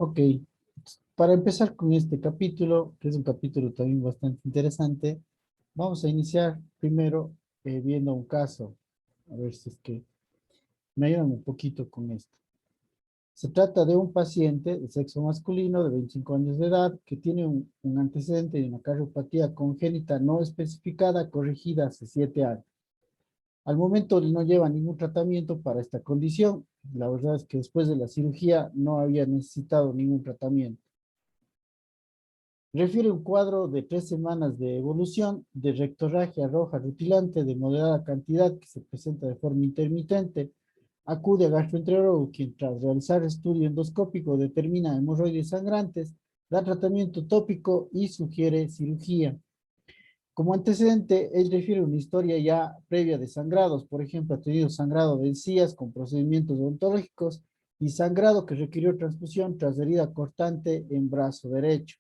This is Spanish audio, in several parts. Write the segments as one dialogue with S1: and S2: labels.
S1: Ok, para empezar con este capítulo, que es un capítulo también bastante interesante, vamos a iniciar primero viendo un caso, a ver si es que me ayudan un poquito con esto. Se trata de un paciente de sexo masculino de 25 años de edad que tiene un antecedente de una cardiopatía congénita no especificada corregida hace 7 años. Al momento no lleva ningún tratamiento para esta condición. La verdad es que después de la cirugía no había necesitado ningún tratamiento. Refiere un cuadro de 3 semanas de evolución de rectorragia roja rutilante de moderada cantidad que se presenta de forma intermitente. Acude a gastroenterólogo quien tras realizar estudio endoscópico determina hemorroides sangrantes, da tratamiento tópico y sugiere cirugía. Como antecedente, él refiere una historia ya previa de sangrados. Por ejemplo, ha tenido sangrado de encías con procedimientos odontológicos y sangrado que requirió transfusión tras herida cortante en brazo derecho.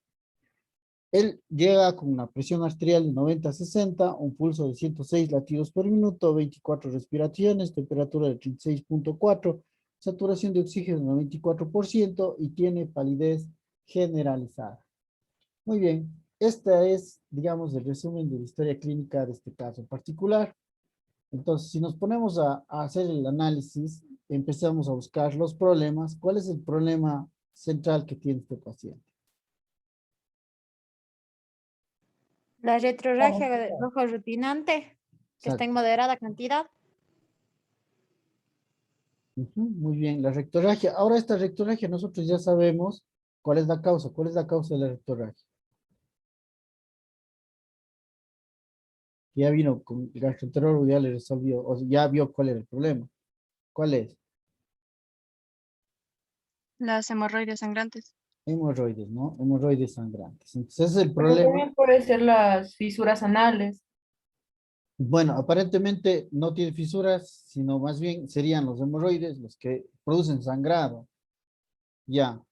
S1: Él llega con una presión arterial de 90-60, un pulso de 106 latidos por minuto, 24 respiraciones, temperatura de 36.4, saturación de oxígeno de 94% y tiene palidez generalizada. Muy bien, esta es, digamos, el resumen de la historia clínica de este caso en particular. Entonces, si nos ponemos a hacer el análisis, empezamos a buscar los problemas. ¿Cuál es el problema central que tiene este paciente?
S2: La retrorragia rojo rutinante, que está
S1: Exacto.
S2: en moderada cantidad.
S1: Ujú, muy bien, la rectorragia. Ahora esta rectorragia nosotros ya sabemos cuál es la causa. ¿Cuál es la causa de la rectorragia? Ya vino con el gastroenterólogo, ya le resolvió, o ya vio cuál era el problema. ¿Cuál es?
S3: Las hemorroides sangrantes.
S1: Hemorroides, ¿no? Hemorroides sangrantes. Entonces, ese es el
S4: Pero
S1: problema.
S4: también puede ser las fisuras anales.
S1: Bueno, aparentemente no tiene fisuras, sino más bien serían los hemorroides los que producen sangrado. Ya.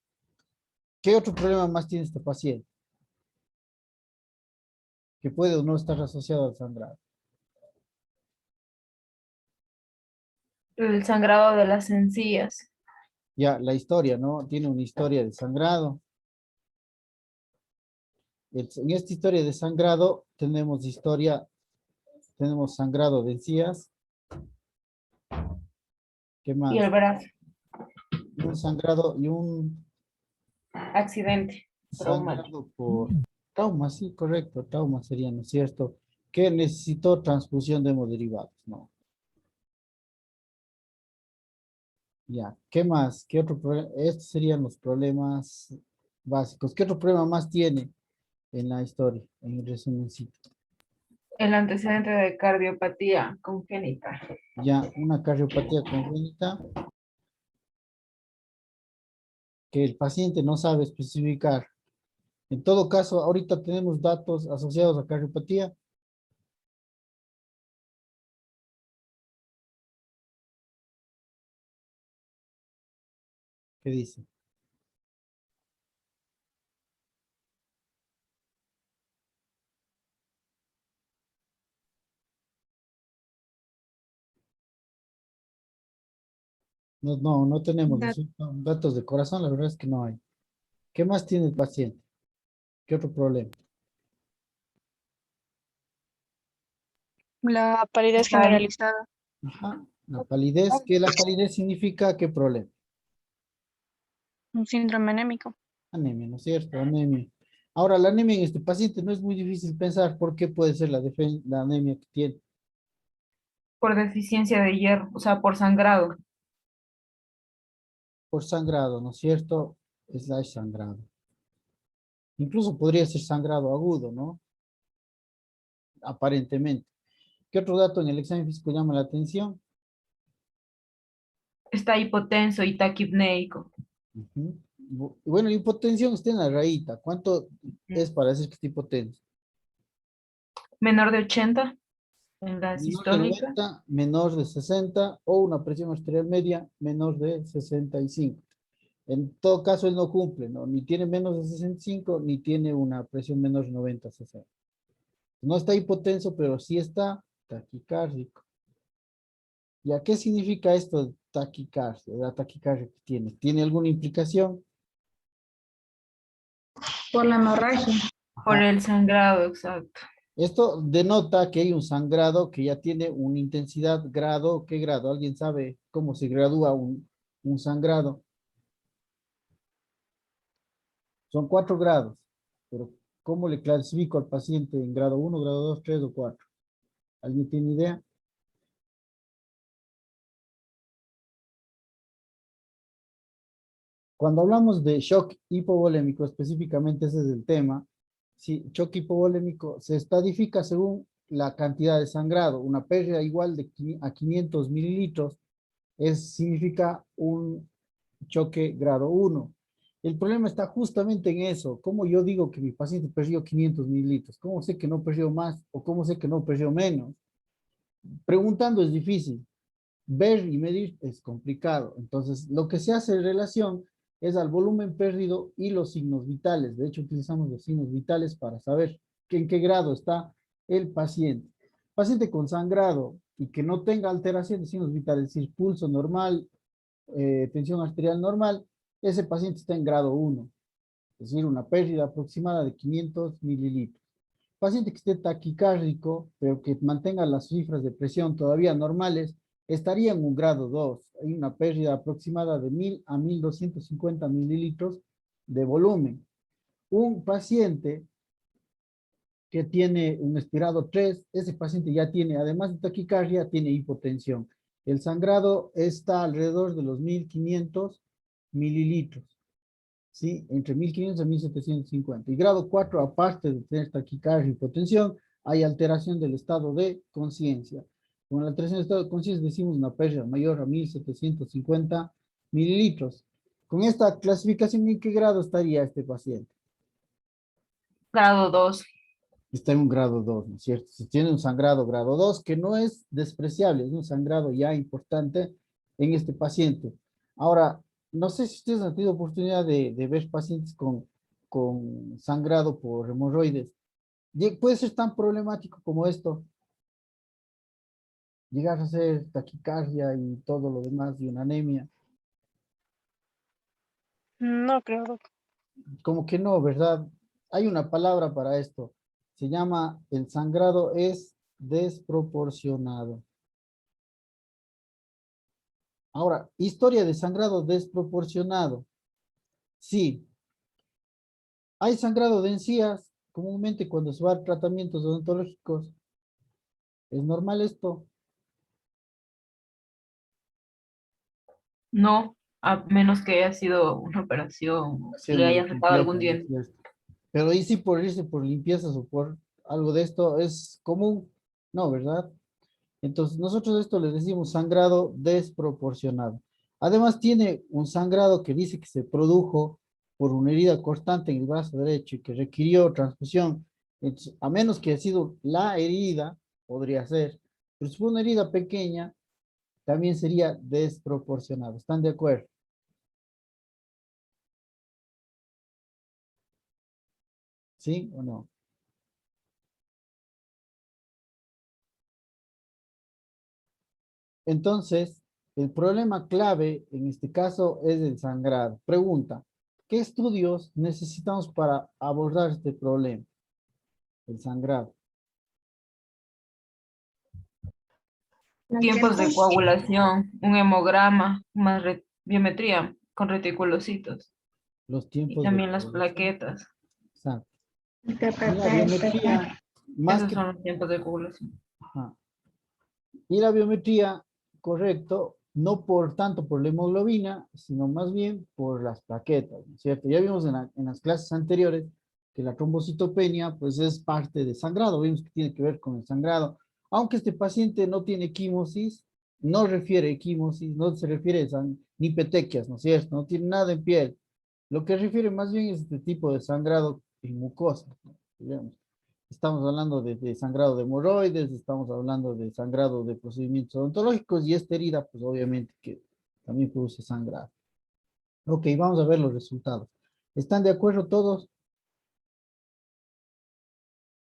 S1: ¿Qué otro problema más tiene este paciente? Que puede o no estar asociado al sangrado.
S4: El sangrado de las encías.
S1: Ya, la historia, ¿no? Tiene una historia de sangrado. En esta historia de sangrado tenemos sangrado de encías. ¿Qué
S4: Y el
S1: más?
S4: brazo.
S1: Y un sangrado y un
S4: Accidente traumático.
S1: sangrado por trauma, sí, correcto, trauma sería, ¿no es cierto? Que necesitó transfusión de hemoderivados, ¿no? Ya, ¿qué más? ¿Qué otro problema? Estos serían los problemas básicos. ¿Qué otro problema más tiene en la historia? En el resumencito.
S4: El antecedente de cardiopatía congénita.
S1: Ya, una cardiopatía congénita que el paciente no sabe especificar. En todo caso, ahorita tenemos datos asociados a cardiopatía. ¿Qué dice? No, no, no tenemos, ¿no es
S3: La,
S1: cierto? Datos de corazón, la verdad es que no hay. ¿Qué más tiene el paciente? ¿Qué otro problema?
S3: la palidez generalizada.
S1: Ajá, la palidez. ¿Qué la palidez significa? ¿Qué problema?
S3: Un síndrome anémico.
S1: Anemia, ¿no es cierto? Anemia. Ahora, la anemia en este paciente no es muy difícil pensar por qué puede ser la anemia que tiene.
S4: Por deficiencia de hierro, o sea, por sangrado.
S1: Por sangrado, ¿no es cierto? Slash sangrado. Incluso podría ser sangrado agudo, ¿no? Aparentemente. ¿Qué otro dato en el examen físico llama la atención?
S4: Está hipotenso y taquipneico.
S1: Ujú. Bueno, hipotensión está en la rayita. ¿Cuánto es para decir que está hipotenso?
S4: Menor de 80 en la
S1: Menor de
S4: sistólica.
S1: 90, menor de 60 o una presión arterial media menor de 65. En todo caso, él no cumple, ¿no? Ni tiene menos de 65, ni tiene una presión menor de 90-60. No está hipotenso, pero sí está taquicárdico. ¿Ya qué significa esto de taquicardia? La taquicardia que tiene. ¿Tiene alguna implicación?
S5: Por la hemorragia.
S4: Por el sangrado, exacto.
S1: Esto denota que hay un sangrado que ya tiene una intensidad, grado, ¿qué grado? ¿Alguien sabe cómo se gradúa un sangrado? Son 4 grados, pero ¿cómo le clasifico al paciente en grado 1, grado 2, 3 o 4? ¿Alguien tiene idea? Cuando hablamos de shock hipovolémico, específicamente ese es el tema, sí, shock hipovolémico se estadifica según la cantidad de sangrado. Una pérdida igual a 500 mililitros significa un choque grado 1. El problema está justamente en eso. ¿Cómo yo digo que mi paciente perdió 500 mililitros? ¿Cómo sé que no perdió más o cómo sé que no perdió menos? Preguntando es difícil. Ver y medir es complicado. Entonces, lo que se hace en relación es al volumen perdido y los signos vitales. De hecho, utilizamos los signos vitales para saber en qué grado está el paciente. Paciente con sangrado y que no tenga alteración de signos vitales, es decir, pulso normal, tensión arterial normal, ese paciente está en grado 1, es decir, una pérdida aproximada de 500 mililitros. Paciente que esté taquicárdico, pero que mantenga las cifras de presión todavía normales, estaría en un grado 2. Hay una pérdida aproximada de 1000 a 1250 mililitros de volumen. Un paciente que tiene un expirado 3, ese paciente ya tiene, además de taquicardia, tiene hipotensión. El sangrado está alrededor de los 1500 mililitros, ¿sí? Entre 1500 y 1750. Y grado 4, aparte de tener taquicardia y hipotensión, hay alteración del estado de conciencia. Con la alteración del estado de conciencia decimos una pérdida mayor a 1750 mililitros. Con esta clasificación, ¿en qué grado estaría este paciente?
S4: Grado 2.
S1: Está en un grado 2, ¿no es cierto? Si tiene un sangrado grado 2, que no es despreciable, es un sangrado ya importante en este paciente. Ahora, no sé si ustedes han tenido oportunidad de ver pacientes con sangrado por hemorroides. Puede ser tan problemático como esto, llegar a ser taquicardia y todo lo demás y una anemia.
S3: No creo, doc.
S1: Como que no, ¿verdad? Hay una palabra para esto. Se llama el sangrado es desproporcionado. Ahora, historia de sangrado desproporcionado. Sí, hay sangrado de encías, comúnmente cuando se va a tratamientos odontológicos. ¿Es normal esto?
S4: No, a menos que haya sido una operación,
S1: Acción
S4: le
S1: de
S4: haya afectado
S1: limpieza,
S4: algún
S1: ¿no es
S4: diente.
S1: cierto? Pero ¿y si por irse por limpiezas o por algo de esto es común? No, ¿verdad? Entonces, nosotros a esto le decimos sangrado desproporcionado. Además, tiene un sangrado que dice que se produjo por una herida cortante en el brazo derecho y que requirió transfusión. Entonces, a menos que haya sido la herida, podría ser. Pero si fue una herida pequeña, también sería desproporcionado. ¿Están de acuerdo? ¿Sí o no? Entonces, el problema clave en este caso es el sangrado. Pregunta, ¿qué estudios necesitamos para abordar este problema? El sangrado.
S4: Tiempos de coagulación, un hemograma, más biometría con reticulocitos.
S1: Los
S4: Y
S1: tiempos de
S4: también las
S1: coagulación.
S4: plaquetas.
S1: Exacto. Y la
S5: TPP.
S1: biometría, más
S4: Esos
S1: que...
S4: son los tiempos de coagulación.
S1: Ajá. Y la biometría, correcto, no por tanto por la hemoglobina, sino más bien por las plaquetas, ¿no es cierto? Ya vimos en las clases anteriores que la trombocitopenia, pues es parte de sangrado, vimos que tiene que ver con el sangrado. Aunque este paciente no tiene equimosis, no refiere equimosis, no se refiere ni petequias, ¿no es cierto? No tiene nada en piel. Lo que refiere más bien es este tipo de sangrado en mucosa, ¿no? Digamos. Estamos hablando de sangrado de hemorroides, estamos hablando de sangrado de procedimientos odontológicos y esta herida, pues obviamente que también produce sangrado. Ok, vamos a ver los resultados. ¿Están de acuerdo todos?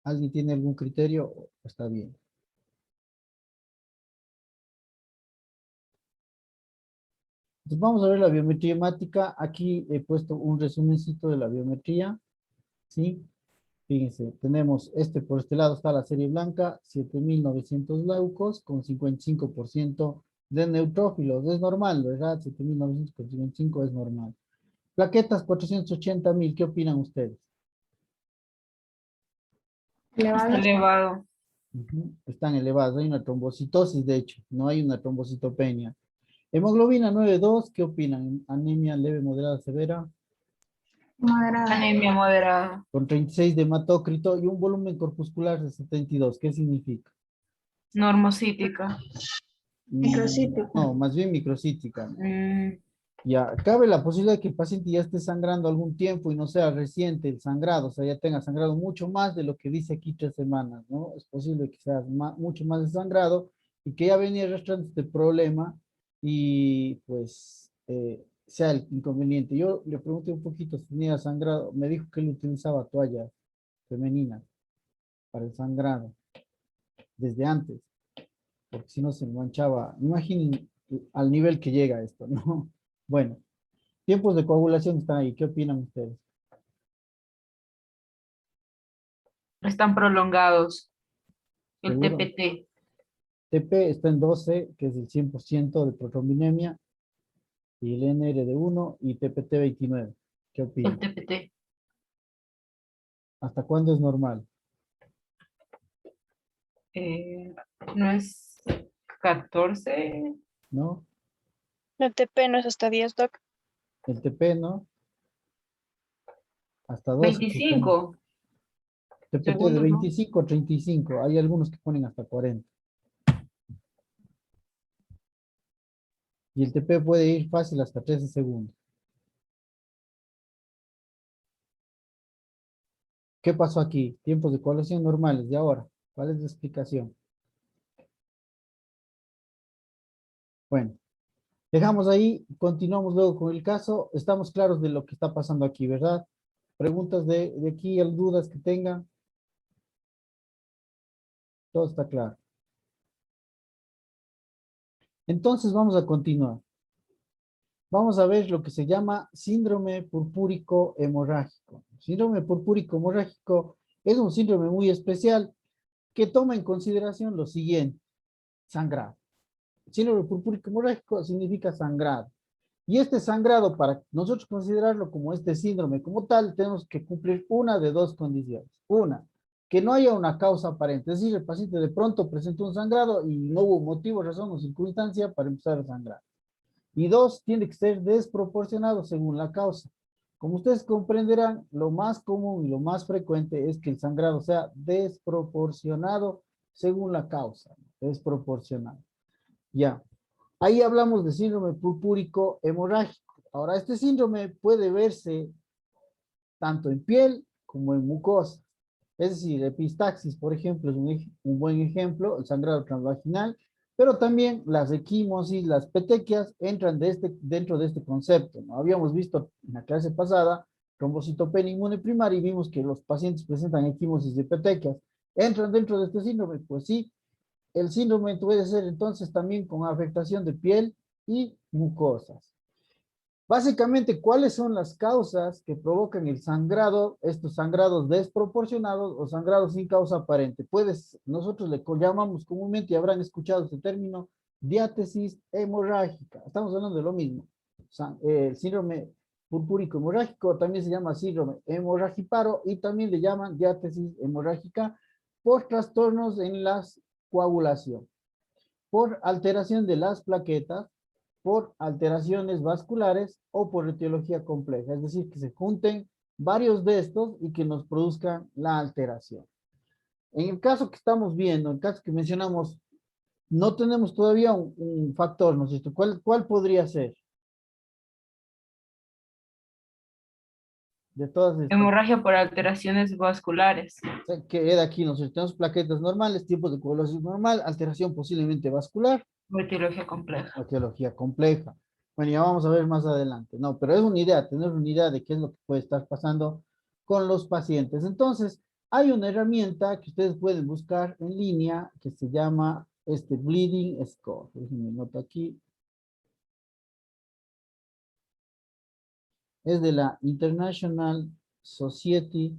S1: ¿Alguien tiene algún criterio? Está bien. Entonces vamos a ver la biometría hemática. Aquí he puesto un resumencito de la biometría. ¿sí? Fíjense, tenemos por este lado está la serie blanca, 7.900 leucos con 55% de neutrófilos. Es normal, ¿verdad? 7.900 con 55 es normal. Plaquetas, 480.000. ¿Qué opinan ustedes?
S4: Está elevado.
S1: Están elevadas. Hay una trombocitosis, de hecho. No hay una trombocitopenia. Hemoglobina 9.2. ¿Qué opinan? Anemia leve, moderada, severa.
S2: Moderada.
S4: Anemia moderada.
S1: Con 36 de hematócrito y un volumen corpuscular de 72. ¿Qué significa?
S4: Normocítica.
S2: Microcítica.
S1: No, más bien microcítica.
S4: Mm,
S1: Ya, cabe la posibilidad de que el paciente ya esté sangrando algún tiempo y no sea reciente el sangrado, o sea, ya tenga sangrado mucho más de lo que dice aquí 3 semanas, ¿no? Es posible que sea mucho más de sangrado y que ya venía arrastrando este problema y pues sea el inconveniente. Yo le pregunté un poquito si tenía sangrado, me dijo que él utilizaba toallas femeninas para el sangrado desde antes, porque si no se manchaba. Imaginen al nivel que llega esto, ¿no? Bueno. Tiempos de coagulación están ahí. ¿Qué opinan ustedes?
S4: están prolongados. El
S1: ¿Seguro?
S4: TPT.
S1: TP está en 12, que es el 100% de protrombinemia, y el NR de 1 y TPT 29. ¿Qué
S4: El
S1: opinan?
S4: TPT.
S1: ¿Hasta cuándo es normal?
S4: No es 14.
S1: ¿No?
S3: El TP no es hasta 10, Doc.
S1: El TP, ¿no? Hasta 12.
S4: 25
S1: TPT de
S4: segundos, ¿no?
S1: 25 a 35. Hay algunos que ponen hasta 40. Y el TP puede ir fácil hasta 13 segundos. ¿Qué pasó aquí? Tiempos de coagulación normales. ¿Y ahora? ¿Cuál es la explicación? Bueno. Dejamos ahí, continuamos luego con el caso. Estamos claros de lo que está pasando aquí, ¿verdad? Preguntas de aquí, dudas que tengan. Todo está claro. Entonces vamos a continuar. Vamos a ver lo que se llama síndrome purpúrico hemorrágico. Síndrome purpúrico hemorrágico es un síndrome muy especial que toma en consideración lo siguiente: sangrado. Síndrome purpúrico hemorrágico significa sangrado. Y este sangrado, para nosotros considerarlo como este síndrome como tal, tenemos que cumplir una de dos condiciones. Una, que no haya una causa aparente. Es decir, el paciente de pronto presentó un sangrado y no hubo motivo, razón o circunstancia para empezar a sangrar. Y dos, tiene que ser desproporcionado según la causa. Como ustedes comprenderán, lo más común y lo más frecuente es que el sangrado sea desproporcionado según la causa. Desproporcionado. Ya. Ahí hablamos de síndrome purpúrico hemorrágico. Ahora, este síndrome puede verse tanto en piel como en mucosa. Es decir, epistaxis, por ejemplo, es un buen ejemplo, el sangrado transvaginal, pero también las equimosis, las petequias entran dentro de este concepto, ¿no? Habíamos visto en la clase pasada trombocitopenia inmune primaria y vimos que los pacientes presentan equimosis de petequias. ¿Entran dentro de este síndrome? Pues sí. El síndrome puede ser entonces también con afectación de piel y mucosas. Básicamente, ¿cuáles son las causas que provocan el sangrado, estos sangrados desproporcionados o sangrados sin causa aparente? Nosotros le llamamos comúnmente, y habrán escuchado este término, diátesis hemorrágica. Estamos hablando de lo mismo. El síndrome purpúrico hemorrágico también se llama síndrome hemorragiparo y también le llaman diátesis hemorrágica por trastornos en la coagulación, por alteración de las plaquetas, por alteraciones vasculares o por etiología compleja, es decir, que se junten varios de estos y que nos produzcan la alteración. En el caso que estamos viendo, en el caso que mencionamos, no tenemos todavía un factor, ¿no es cierto? ¿Cuál podría ser? De todas estas.
S4: Hemorragia por alteraciones vasculares.
S1: Que era aquí, ¿no es cierto? Tenemos plaquetas normales, tiempos de coagulación normal, alteración posiblemente vascular,
S4: O etiología compleja.
S1: etiología compleja. Bueno, ya vamos a ver más adelante. No, pero es una idea, tener una idea de qué es lo que puede estar pasando con los pacientes. Entonces, hay una herramienta que ustedes pueden buscar en línea que se llama Bleeding Score. Déjenme nota aquí. Es de la International Society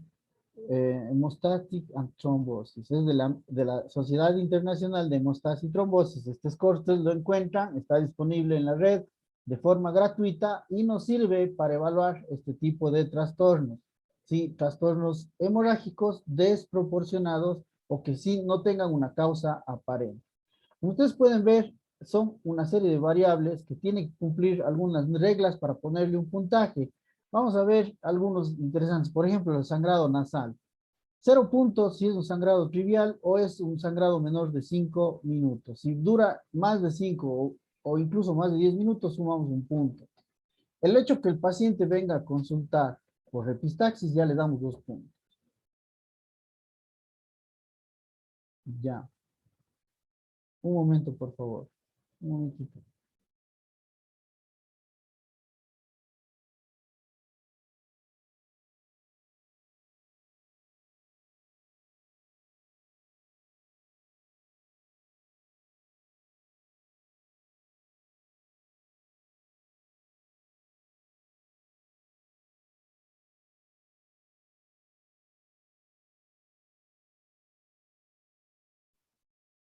S1: Hemostatic and Thrombosis. Es de la Sociedad Internacional de Hemostasis y Trombosis. Este score ustedes lo encuentran, está disponible en la red de forma gratuita y nos sirve para evaluar este tipo de trastornos. ¿Sí? Trastornos hemorrágicos desproporcionados o que sí no tengan una causa aparente. Como ustedes pueden ver, son una serie de variables que tienen que cumplir algunas reglas para ponerle un puntaje. Vamos a ver algunos interesantes. Por ejemplo, el sangrado nasal. 0 puntos si es un sangrado trivial o es un sangrado menor de 5 minutos. Si dura más de 5 o incluso más de 10 minutos, sumamos un punto. El hecho que el paciente venga a consultar por epistaxis, ya le damos 2 puntos. Ya. Un momento, por favor. Un momentito.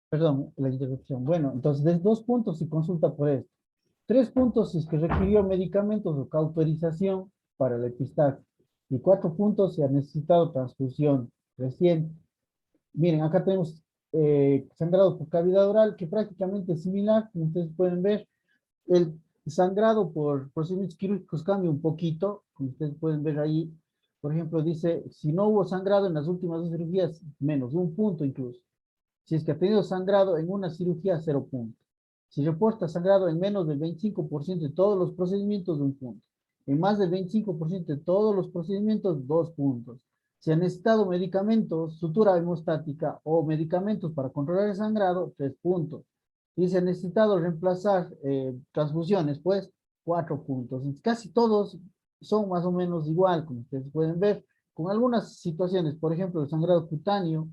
S1: Perdón, la interrupción. Bueno, entonces, es 2 puntos si consulta por esto. 3 puntos si es que requirió medicamentos o cauterización para la epistaxis. Y 4 puntos si ha necesitado transfusión reciente. Miren, acá tenemos sangrado por cavidad oral, que prácticamente es similar, como ustedes pueden ver. El sangrado por procedimientos quirúrgicos cambia un poquito, como ustedes pueden ver ahí. Por ejemplo, dice, si no hubo sangrado en las últimas 2 cirugías, menos 1 punto incluso. Si es que ha tenido sangrado en una cirugía, 0 puntos. Si reporta sangrado en menos del 25% de todos los procedimientos, 1 punto. En más del 25% de todos los procedimientos, 2 puntos. Si ha necesitado medicamentos, sutura hemostática o medicamentos para controlar el sangrado, 3 puntos. Si se ha necesitado reemplazar transfusiones, pues 4 puntos. Casi todos son más o menos igual, como ustedes pueden ver, con algunas situaciones, por ejemplo, el sangrado cutáneo.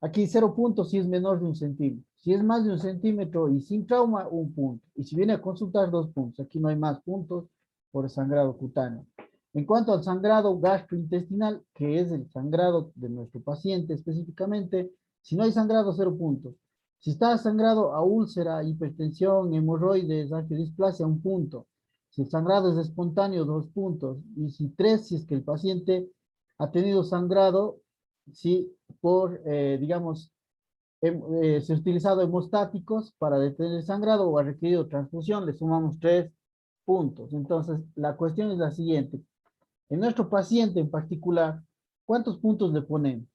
S1: Aquí 0 puntos si es menor de 1 centímetro. Si es más de 1 centímetro y sin trauma, 1 punto. Y si viene a consultar, 2 puntos. Aquí no hay más puntos por el sangrado cutáneo. En cuanto al sangrado gastrointestinal, que es el sangrado de nuestro paciente específicamente, si no hay sangrado, 0 puntos. Si está sangrado a úlcera, hipertensión, hemorroides, angiodisplasia, 1 punto. Si el sangrado es espontáneo, 2 puntos. Y si 3, si es que el paciente ha tenido sangrado, sí, por, digamos, se ha utilizado hemostáticos para detener el sangrado o ha requerido transfusión, le sumamos 3 puntos. Entonces, la cuestión es la siguiente. En nuestro paciente en particular, ¿cuántos puntos le ponemos?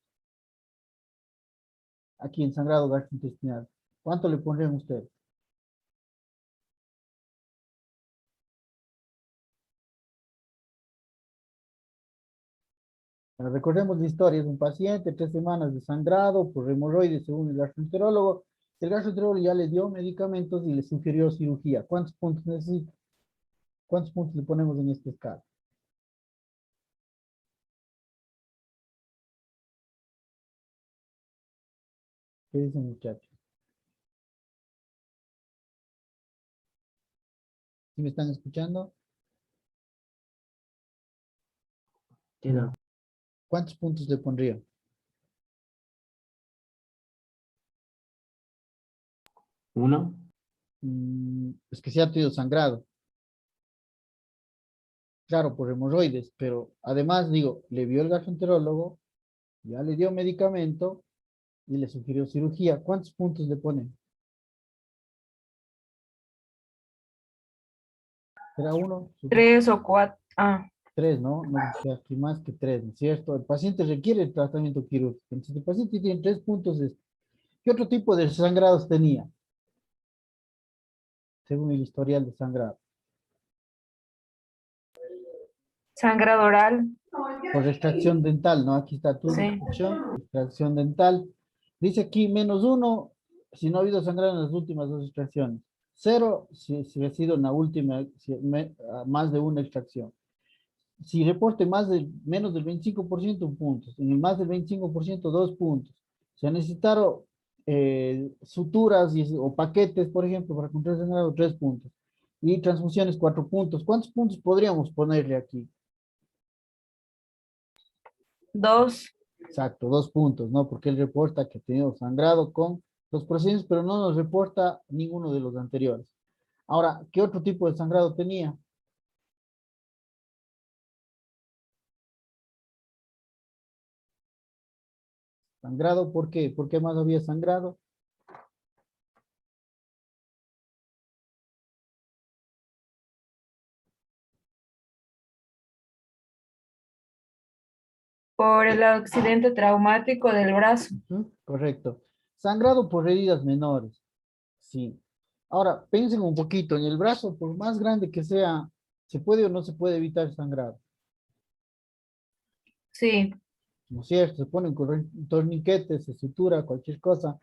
S1: Aquí en sangrado gastrointestinal. ¿Cuánto le pondrían ustedes? Bueno, recordemos la historia, es un paciente, 3 semanas de sangrado por hemorroides según el gastroenterólogo. El gastroenterólogo ya le dio medicamentos y le sugirió cirugía. ¿Cuántos puntos necesita? ¿Cuántos puntos le ponemos en esta escala? ¿Qué dicen, muchachos? ¿Sí me están escuchando?
S5: Sí, no.
S1: ¿Cuántos puntos le pondría?
S5: 1.
S1: Es que se ha tenido sangrado. Claro, por hemorroides, pero además, digo, le vio el gastroenterólogo, ya le dio medicamento y le sugirió cirugía. ¿Cuántos puntos le ponen? ¿Era 1?
S4: 3 o 4.
S1: 3, ¿no? No dice aquí más que 3, ¿no es cierto? El paciente requiere tratamiento quirúrgico. Entonces, el paciente tiene 3 puntos. ¿Qué otro tipo de sangrados tenía? Según el historial de sangrado.
S4: Sangrado oral.
S1: Por extracción dental, ¿no? Aquí está tu
S4: Sí.
S1: extracción dental. Dice aquí -1 si no ha habido sangrado en las últimas 2 extracciones. 0 si ha sido en la última, más de una extracción. Si reporte menos del 25%, 1 punto. En el más del 25%, 2 puntos. Se han necesitado suturas o paquetes, por ejemplo, para control de sangrado, 3 puntos. Y transfusiones, 4 puntos. ¿Cuántos puntos podríamos ponerle aquí?
S4: 2.
S1: Exacto, 2 puntos, ¿no? Porque él reporta que ha tenido sangrado con los procedimientos, pero no nos reporta ninguno de los anteriores. Ahora, ¿qué otro tipo de sangrado tenía? Sangrado, ¿por qué? ¿Por qué más había sangrado?
S4: Por el accidente traumático del brazo.
S1: Ujú, correcto. Sangrado por heridas menores. Sí. Ahora, piensen un poquito, en el brazo, por más grande que sea, ¿se puede o no se puede evitar el sangrado?
S4: Sí,
S1: ¿No es cierto? Se ponen torniquetes, se sutura, cualquier cosa.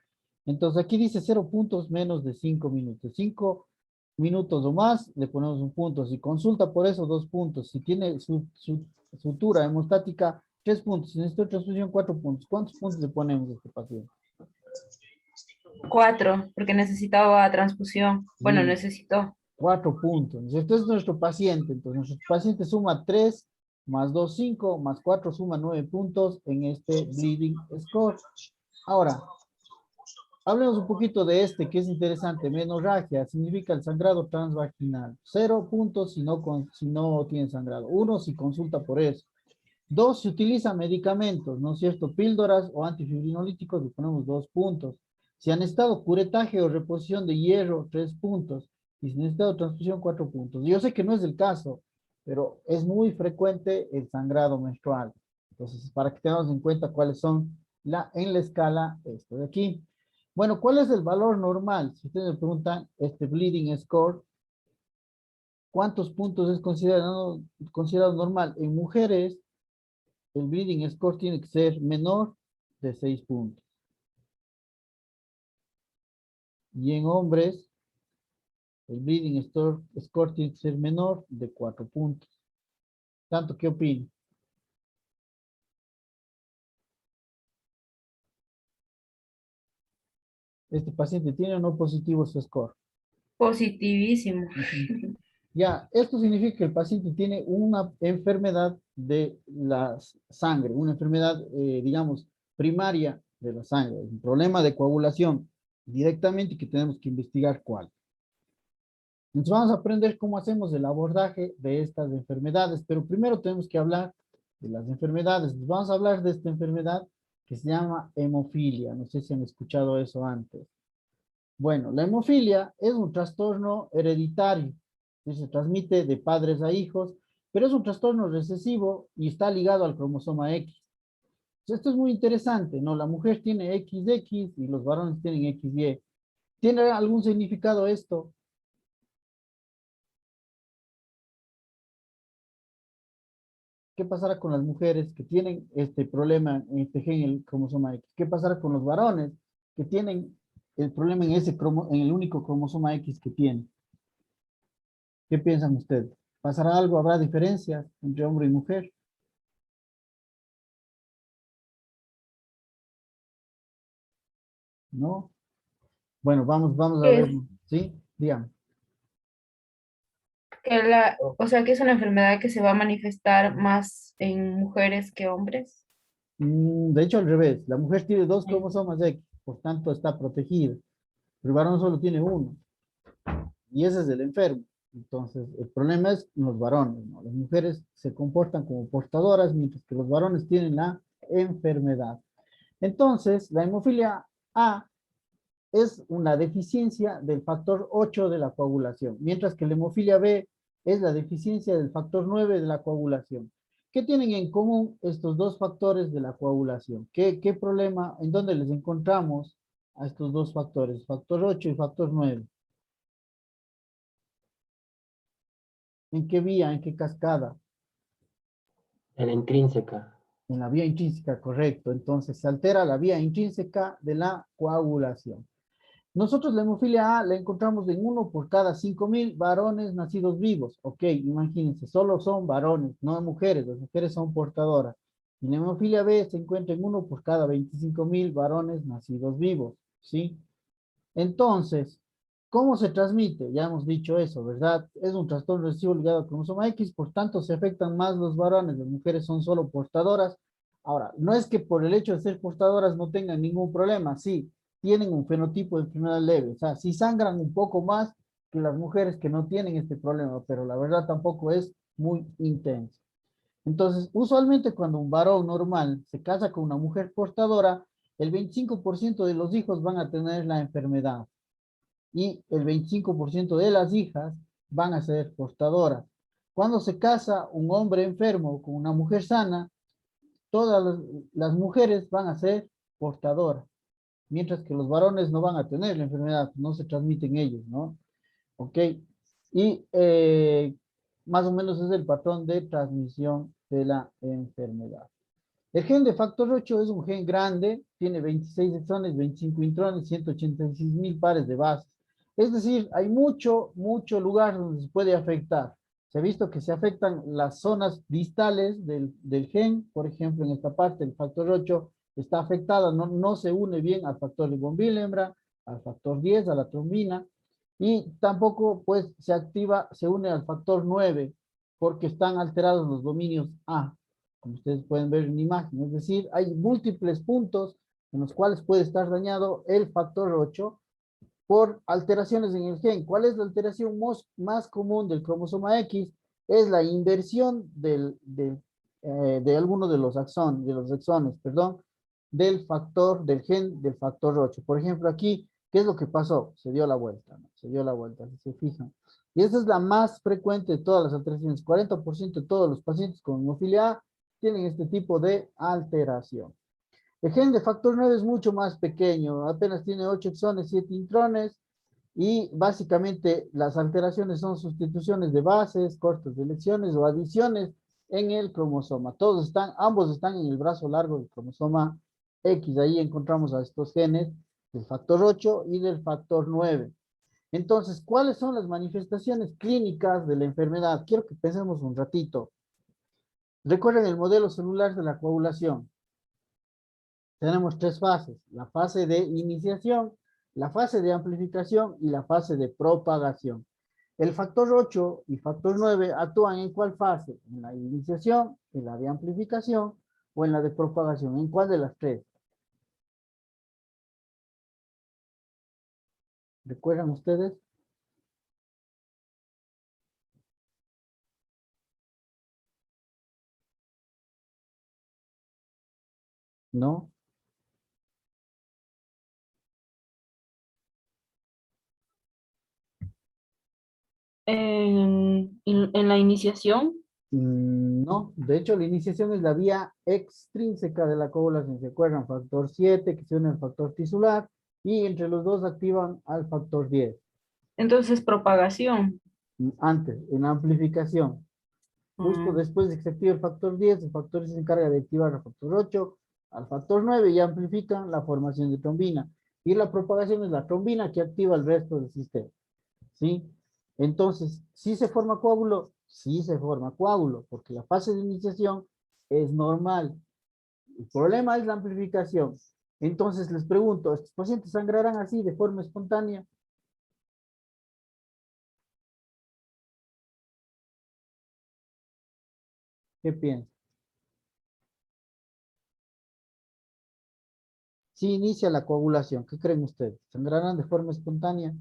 S1: Entonces aquí dice 0 puntos menos de 5 minutos. 5 minutos o más, le ponemos un punto. Si consulta por eso, 2 puntos. Si tiene sutura hemostática, 3 puntos. Si necesita transfusión, 4 puntos. ¿Cuántos puntos le ponemos a este paciente?
S4: 4, porque necesitaba transfusión. Bueno,
S1: Sí,
S4: necesitó.
S1: 4 puntos. Entonces es nuestro paciente. Entonces nuestro paciente suma 3 más 2, 5, más 4 suma 9 puntos en este bleeding score. Ahora, hablemos un poquito de este que es interesante. Menorragia significa el sangrado transvaginal. 0 puntos si no tiene sangrado. 1 si consulta por eso. 2 si utiliza medicamentos, ¿no es cierto? Píldoras o antifibrinolíticos, le ponemos 2 puntos. Si han estado curetaje o reposición de hierro, 3 puntos. Y si han estado transfusión, 4 puntos. Yo sé que no es el caso, pero es muy frecuente el sangrado menstrual. Entonces, para que tengamos en cuenta cuáles son en la escala, esto de aquí. Bueno, ¿cuál es el valor normal? Si ustedes me preguntan, este bleeding score, ¿cuántos puntos es considerado normal? En mujeres, el bleeding score tiene que ser menor de 6 puntos. Y en hombres, el bleeding score tiene que ser menor de 4 puntos. ¿Tanto qué opina? ¿Este paciente tiene o no positivo su score?
S4: Positivísimo.
S1: Ujú. Ya, esto significa que el paciente tiene una enfermedad de la sangre, una enfermedad, digamos, primaria de la sangre, un problema de coagulación directamente que tenemos que investigar cuál. Entonces vamos a aprender cómo hacemos el abordaje de estas enfermedades, pero primero tenemos que hablar de las enfermedades. Vamos a hablar de esta enfermedad que se llama hemofilia. No sé si han escuchado eso antes. Bueno, la hemofilia es un trastorno hereditario que se transmite de padres a hijos, pero es un trastorno recesivo y está ligado al cromosoma X. Entonces, esto es muy interesante, ¿no? La mujer tiene XX y los varones tienen XY. ¿Tiene algún significado esto? ¿Qué pasará con las mujeres que tienen este problema en este gen, el cromosoma X? ¿Qué pasará con los varones que tienen el problema en el único cromosoma X que tienen? ¿Qué piensan ustedes? ¿Pasará algo? ¿Habrá diferencias entre hombre y mujer? ¿No? Bueno, vamos a ver,
S4: Es
S1: ¿sí? Dígame.
S4: que o sea, que es una enfermedad que se va a manifestar más en mujeres que hombres.
S1: De hecho, al revés. La mujer tiene 2 cromosomas X, por tanto está protegida. El varón solo tiene uno. Y ese es el enfermo. Entonces, el problema es los varones, ¿no? Las mujeres se comportan como portadoras, mientras que los varones tienen la enfermedad. Entonces, la hemofilia A es una deficiencia del factor 8 de la coagulación, mientras que la hemofilia B es la deficiencia del factor 9 de la coagulación. ¿Qué tienen en común estos dos factores de la coagulación? ¿Qué problema, en dónde les encontramos a estos dos factores, factor 8 y factor 9? ¿En qué vía, en qué cascada?
S5: En la intrínseca.
S1: En la vía intrínseca, correcto. Entonces se altera la vía intrínseca de la coagulación. Nosotros la hemofilia A la encontramos en 1 por cada 5.000 varones nacidos vivos. Ok, imagínense, solo son varones, no mujeres. Las mujeres son portadoras. Y la hemofilia B se encuentra en 1 por cada 25.000 varones nacidos vivos. ¿Sí? Entonces, ¿cómo se transmite? Ya hemos dicho eso, ¿verdad? Es un trastorno recesivo ligado al cromosoma X, por tanto se afectan más los varones. Las mujeres son solo portadoras, Ahora, no es que por el hecho de ser portadoras no tengan ningún problema, sí, tienen un fenotipo de enfermedad leve, o sea, sí sangran un poco más que las mujeres que no tienen este problema, pero la verdad tampoco es muy intenso. Entonces, usualmente cuando un varón normal se casa con una mujer portadora, el 25% de los hijos van a tener la enfermedad y el 25% de las hijas van a ser portadoras. Cuando se casa un hombre enfermo con una mujer sana, todas las mujeres van a ser portadoras, mientras que los varones no van a tener la enfermedad, no se transmiten ellos, ¿no? ¿Ok? Y más o menos es el patrón de transmisión de la enfermedad. El gen de factor 8 es un gen grande, tiene 26 exones, 25 intrones, 186.000 pares de bases. Es decir, hay mucho lugar donde se puede afectar. Se ha visto que se afectan las zonas distales del gen, por ejemplo, en esta parte el factor 8 está afectada, no se une bien al factor de von Willebrand, al factor 10, a la trombina, y tampoco pues se activa, se une al factor 9, porque están alterados los dominios A, como ustedes pueden ver en la imagen. Es decir, hay múltiples puntos en los cuales puede estar dañado el factor 8 por alteraciones en el gen. ¿Cuál es la alteración más común del cromosoma X? Es la inversión de alguno de los exones, perdón, del gen del factor 8. Por ejemplo, aquí, ¿qué es lo que pasó? Se dio la vuelta, ¿no? Se dio la vuelta, si se fijan. Y esta es la más frecuente de todas las alteraciones. 40% de todos los pacientes con hemofilia A tienen este tipo de alteración. El gen de factor 9 es mucho más pequeño, apenas tiene 8 exones, 7 intrones, y básicamente las alteraciones son sustituciones de bases, cortes de lecciones o adiciones en el cromosoma. Ambos están en el brazo largo del cromosoma X. Ahí encontramos a estos genes del factor 8 y del factor 9. Entonces, ¿cuáles son las manifestaciones clínicas de la enfermedad? Quiero que pensemos un ratito. Recuerden el modelo celular de la coagulación. Tenemos tres fases: la fase de iniciación, la fase de amplificación y la fase de propagación. El factor 8 y factor 9 actúan ¿en cuál fase? ¿En la iniciación, en la de amplificación o en la de propagación? ¿En cuál de las tres? ¿Recuerdan ustedes? ¿No?
S4: En la iniciación.
S1: No, de hecho la iniciación es la vía extrínseca de la coagulación. ¿Se acuerdan? Factor 7 que se une al factor tisular y entre los dos activan al factor 10.
S4: Entonces, propagación.
S1: Antes, en la amplificación. Justo después de que se activa el factor 10, el factor 10 se encarga de activar el factor 8 al factor 9 y amplifican la formación de trombina. Y la propagación es la trombina que activa el resto del sistema. ¿Sí? Entonces, ¿sí se forma coágulo? Sí se forma coágulo, porque la fase de iniciación es normal. El problema es la amplificación. Entonces, les pregunto, ¿estos pacientes sangrarán así de forma espontánea? ¿Qué piensan? Si inicia la coagulación, ¿qué creen ustedes? ¿Sangrarán de forma espontánea?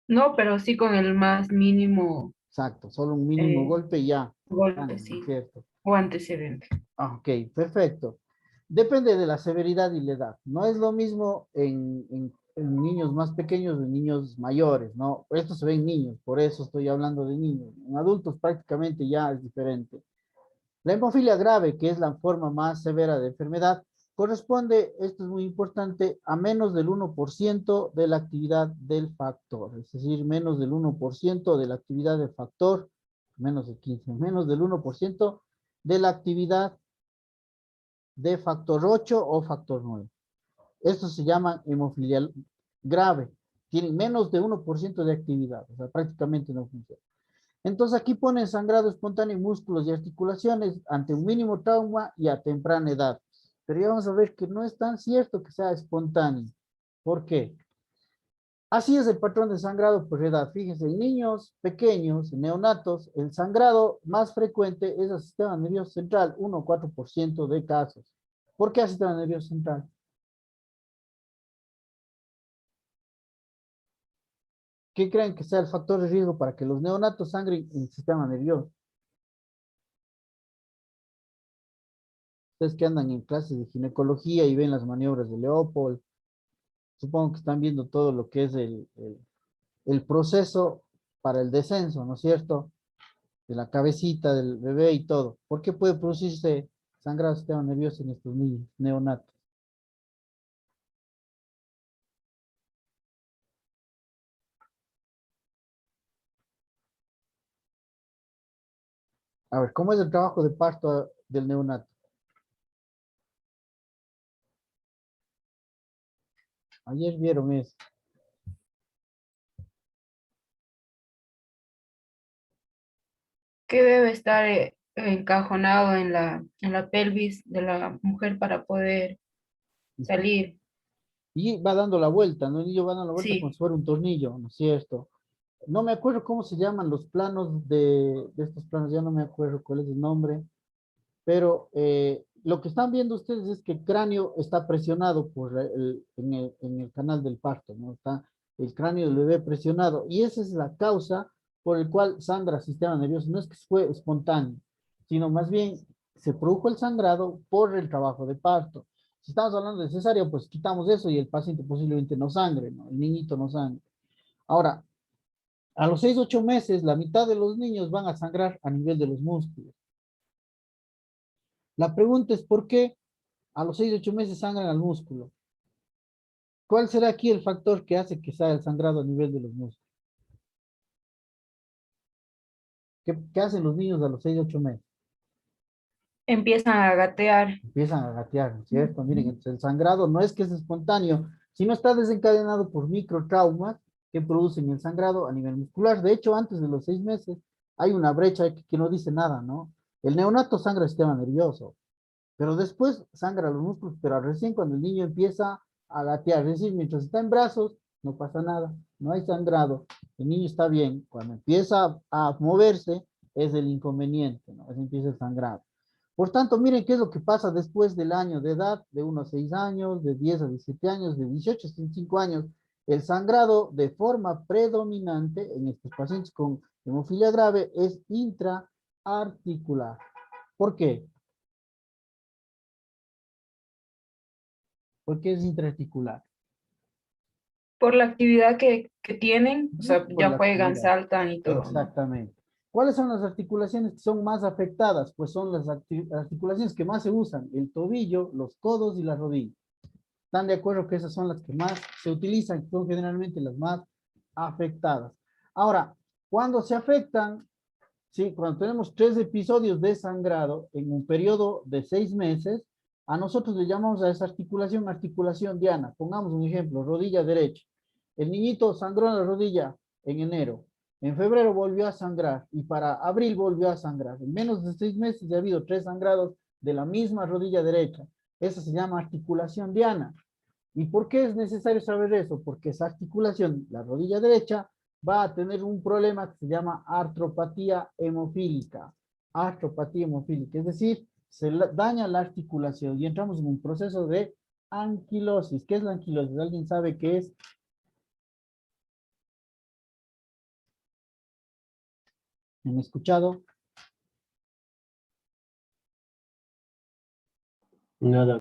S4: No, pero sí con el más mínimo
S1: Exacto, solo un mínimo golpe y ya.
S4: golpe,
S1: ¿No
S4: sí,
S1: es cierto?
S4: o antecedente.
S1: Ok, perfecto. Depende de la severidad y la edad. No es lo mismo en niños más pequeños de niños mayores, ¿no? Esto se ve en niños, por eso estoy hablando de niños. En adultos prácticamente ya es diferente. La hemofilia grave, que es la forma más severa de enfermedad, corresponde, esto es muy importante, a menos del 1% de la actividad del factor, es decir, menos del 1% de la actividad del factor, menos de 15, menos del 1% de la actividad de factor 8 o factor 9. Esto se llama hemofilia grave, tiene menos de 1% de actividad, o sea, prácticamente no funciona. Entonces aquí ponen sangrado espontáneo en músculos y articulaciones ante un mínimo trauma y a temprana edad. Pero ya vamos a ver que no es tan cierto que sea espontáneo. ¿Por qué? Así es el patrón de sangrado por edad. Fíjense, en niños pequeños, neonatos, el sangrado más frecuente es el sistema nervioso central, 1 o 4% de casos. ¿Por qué el sistema nervioso central? ¿Qué creen que sea el factor de riesgo para que los neonatos sangren en el sistema nervioso? Ustedes que andan en clases de ginecología y ven las maniobras de Leopold, supongo que están viendo todo lo que es el proceso para el descenso, ¿no es cierto? De la cabecita del bebé y todo. ¿Por qué puede producirse sangrado del sistema nervioso en estos niños neonatos? A ver, ¿cómo es el trabajo de parto del neonato? Ayer vieron eso.
S4: Que debe estar encajonado en la pelvis de la mujer para poder salir.
S1: Y va dando la vuelta, ¿no? El niño va dando la vuelta como
S4: Sí,
S1: si fuera un tornillo, ¿no es cierto? No me acuerdo cómo se llaman los planos de estos planos, ya no me acuerdo cuál es el nombre, pero lo que están viendo ustedes es que el cráneo está presionado en el canal del parto, ¿no? Está el cráneo del bebé presionado, y esa es la causa por el cual sangra el sistema nervioso. No es que fue espontáneo, sino más bien se produjo el sangrado por el trabajo de parto. Si estamos hablando de cesárea, pues quitamos eso y el paciente posiblemente no sangre, ¿no? El niñito no sangre. Ahora, a los 6, 8 meses, la mitad de los niños van a sangrar a nivel de los músculos. La pregunta es, ¿por qué a los 6, 8 meses sangran al músculo? ¿Cuál será aquí el factor que hace que sea el sangrado a nivel de los músculos? ¿Qué hacen los niños a los 6, 8 meses?
S4: empiezan a gatear.
S1: Empiezan a gatear, ¿no es cierto? Miren, entonces el sangrado no es que es espontáneo, sino está desencadenado por microtraumas que producen el sangrado a nivel muscular. De hecho, antes de los 6 meses hay una brecha que no dice nada, ¿no? El neonato sangra el sistema nervioso, pero después sangra los músculos, pero recién cuando el niño empieza a gatear, es decir, mientras está en brazos, no pasa nada, no hay sangrado, el niño está bien. Cuando empieza a moverse, es el inconveniente, ¿no? Es empieza el sangrado. Por tanto, miren qué es lo que pasa después del año de edad, de 1 a 6 años, de 10 a 17 años, de 18 a 25 años. El sangrado de forma predominante en estos pacientes con hemofilia grave es intraarticular. ¿Por qué? Porque es intraarticular.
S4: Por la actividad que tienen, o sea,
S1: Por
S4: ya
S1: la
S4: juegan,
S1: actividad.
S4: saltan y todo, ¿no?
S1: Exactamente. ¿Cuáles son las articulaciones que son más afectadas? Pues son las articulaciones que más se usan, el tobillo, los codos y la rodilla. ¿Están de acuerdo que esas son las que más se utilizan, que son generalmente las más afectadas? Ahora, cuando se afectan, sí, cuando tenemos 3 episodios de sangrado en un periodo de 6 meses, a nosotros le llamamos a esa articulación articulación diana. Pongamos un ejemplo, rodilla derecha. El niñito sangró en la rodilla en enero. En febrero volvió a sangrar y para abril volvió a sangrar. En menos de 6 meses ya ha habido 3 sangrados de la misma rodilla derecha. Eso se llama articulación diana. ¿Y por qué es necesario saber eso? Porque esa articulación, la rodilla derecha, va a tener un problema que se llama artropatía hemofílica. Artropatía hemofílica, es decir, daña la articulación y entramos en un proceso de anquilosis. ¿Qué es la anquilosis? ¿Alguien sabe qué es? ¿Me han escuchado?
S5: Nada.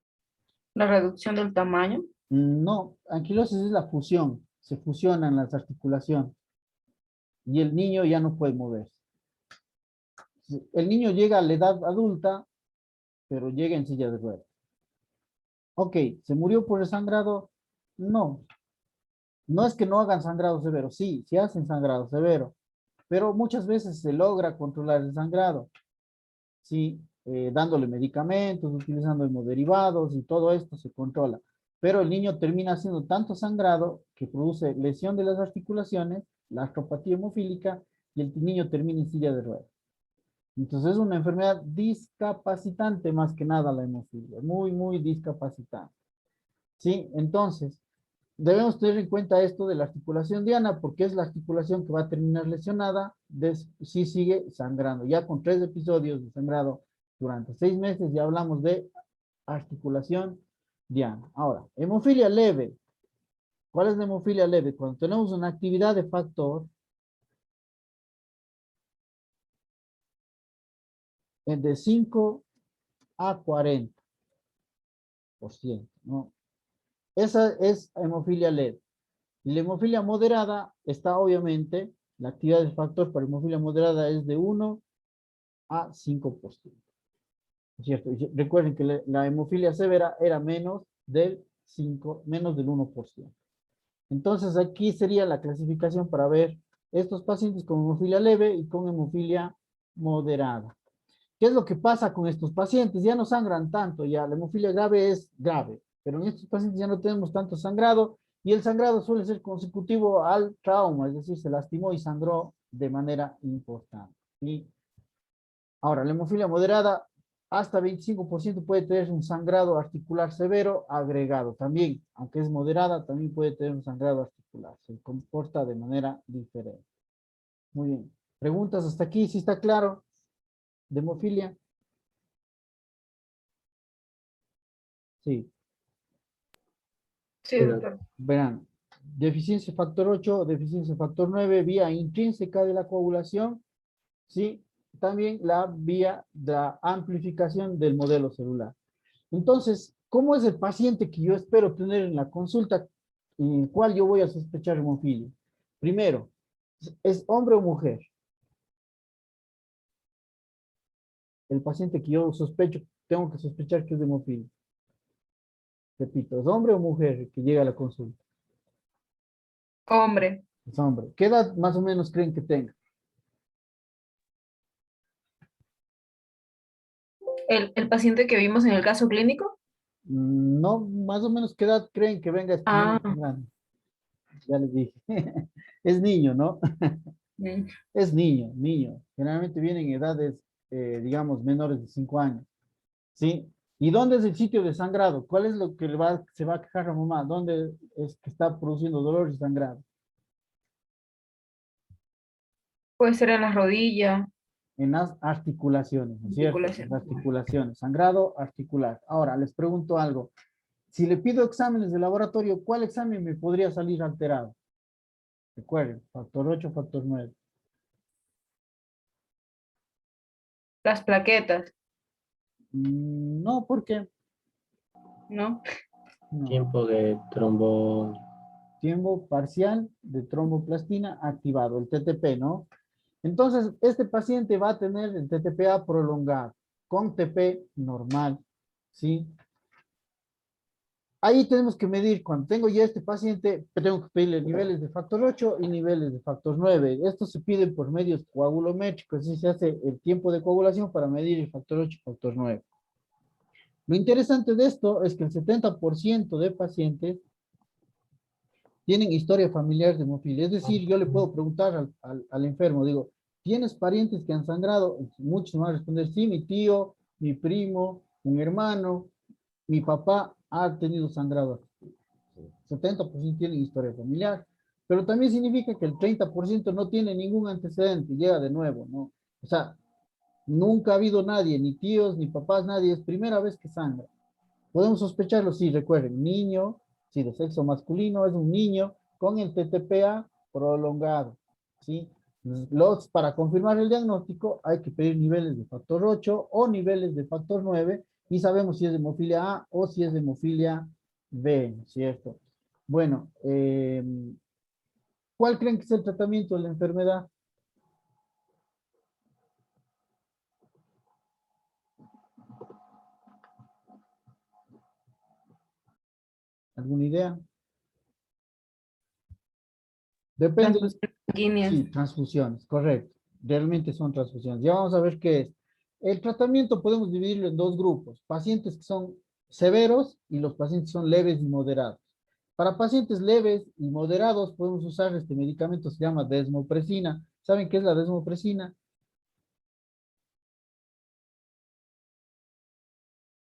S4: La reducción del tamaño.
S1: No, anquilosis es la fusión. Se fusionan las articulaciones y el niño ya no puede moverse. El niño llega a la edad adulta, pero llega en silla de ruedas. Ok, ¿se murió por el sangrado? No. No es que no hagan sangrado severo, sí, sí hacen sangrado severo, pero muchas veces se logra controlar el sangrado, sí, dándole medicamentos, utilizando hemoderivados y todo esto se controla. Pero el niño termina haciendo tanto sangrado que produce lesión de las articulaciones, la artropatía hemofílica, y el niño termina en silla de ruedas. Entonces es una enfermedad discapacitante más que nada la hemofilia, muy, muy discapacitante. ¿Sí? Entonces, debemos tener en cuenta esto de la articulación diana, porque es la articulación que va a terminar lesionada si sigue sangrando. Ya con 3 episodios de sangrado durante 6 meses, ya hablamos de articulación diana. Ahora, hemofilia leve. ¿Cuál es la hemofilia leve? Cuando tenemos una actividad de factor de 5 a 40%, ¿no? Esa es hemofilia leve. Y la hemofilia moderada está obviamente, la actividad de factor para hemofilia moderada es de 1 a 5%. ¿Cierto? Y recuerden que la hemofilia severa era menos del 1%. Entonces aquí sería la clasificación para ver estos pacientes con hemofilia leve y con hemofilia moderada. ¿Qué es lo que pasa con estos pacientes? Ya no sangran tanto, ya la hemofilia grave es grave, pero en estos pacientes ya no tenemos tanto sangrado y el sangrado suele ser consecutivo al trauma, es decir, se lastimó y sangró de manera importante. ¿Sí? Ahora, la hemofilia moderada, hasta 25% puede tener un sangrado articular severo agregado. También, aunque es moderada, también puede tener un sangrado articular. Se comporta de manera diferente. Muy bien. ¿Preguntas hasta aquí? ¿Sí está claro? ¿De hemofilia? Sí.
S4: Sí, doctor.
S1: Verán, deficiencia factor 8, deficiencia factor 9, vía intrínseca de la coagulación, ¿sí? También la vía de la amplificación del modelo celular. Entonces, ¿cómo es el paciente que yo espero tener en la consulta en el cual yo voy a sospechar hemofilia? Primero, ¿es hombre o mujer? El paciente que yo sospecho, tengo que sospechar que es de hemofilia. Repito, ¿es hombre o mujer que llega a la consulta?
S4: Hombre,
S1: Es hombre. ¿Qué edad más o menos creen que tenga?
S4: el paciente que vimos en el caso clínico.
S1: No, más o menos, ¿qué edad creen que venga este niño
S4: Ah,
S1: tan grande? Ya les dije. Es niño, ¿no?
S4: mm,
S1: Es niño, niño. Generalmente vienen en edades, digamos, menores de 5 años. ¿Sí? ¿Y dónde es el sitio de sangrado? ¿Cuál es lo que se va a quejar la mamá? ¿Dónde es que está produciendo dolor y sangrado?
S4: puede ser en las rodillas,
S1: En las articulaciones, ¿no es cierto? En
S4: articulación.
S1: las articulaciones, sangrado articular. Ahora, les pregunto algo. Si le pido exámenes de laboratorio, ¿cuál examen me podría salir alterado? Recuerden, factor 8, factor 9.
S4: Las plaquetas,
S1: No, ¿por qué?
S4: ¿no?
S1: No.
S5: Tiempo de trombo.
S1: Tiempo parcial de tromboplastina activado, el TTP, ¿no? Entonces, este paciente va a tener el TTPA prolongado, con TP normal, ¿sí? Ahí tenemos que medir, cuando tengo ya este paciente, tengo que pedirle niveles de factor 8 y niveles de factor 9. Esto se pide por medios coagulométricos, así se hace el tiempo de coagulación para medir el factor 8 y factor 9. Lo interesante de esto es que el 70% de pacientes tienen historia familiar de hemofilia. Es decir, yo le puedo preguntar al enfermo, digo, ¿tienes parientes que han sangrado? Muchos van a responder, sí, mi tío, mi primo, un hermano, mi papá ha tenido sangrado. 70% tienen historia familiar, pero también significa que el 30% no tiene ningún antecedente, llega de nuevo, ¿no? O sea, nunca ha habido nadie, ni tíos, ni papás, nadie, es primera vez que sangra. Podemos sospecharlo, sí, recuerden, niño, sí, de sexo masculino, es un niño con el TTPA prolongado, ¿sí? Para confirmar el diagnóstico hay que pedir niveles de factor 8 o niveles de factor 9 y sabemos si es de hemofilia A o si es de hemofilia B, ¿no es cierto? Bueno, ¿cuál creen que es el tratamiento de la enfermedad? ¿Alguna idea? Depende.
S4: Transfusiones sanguíneas.
S1: Sí, transfusiones, correcto. Realmente son transfusiones. Ya vamos a ver qué es. El tratamiento podemos dividirlo en dos grupos. Pacientes que son severos y los pacientes que son leves y moderados. Para pacientes leves y moderados podemos usar este medicamento, se llama desmopresina. ¿Saben qué es la desmopresina?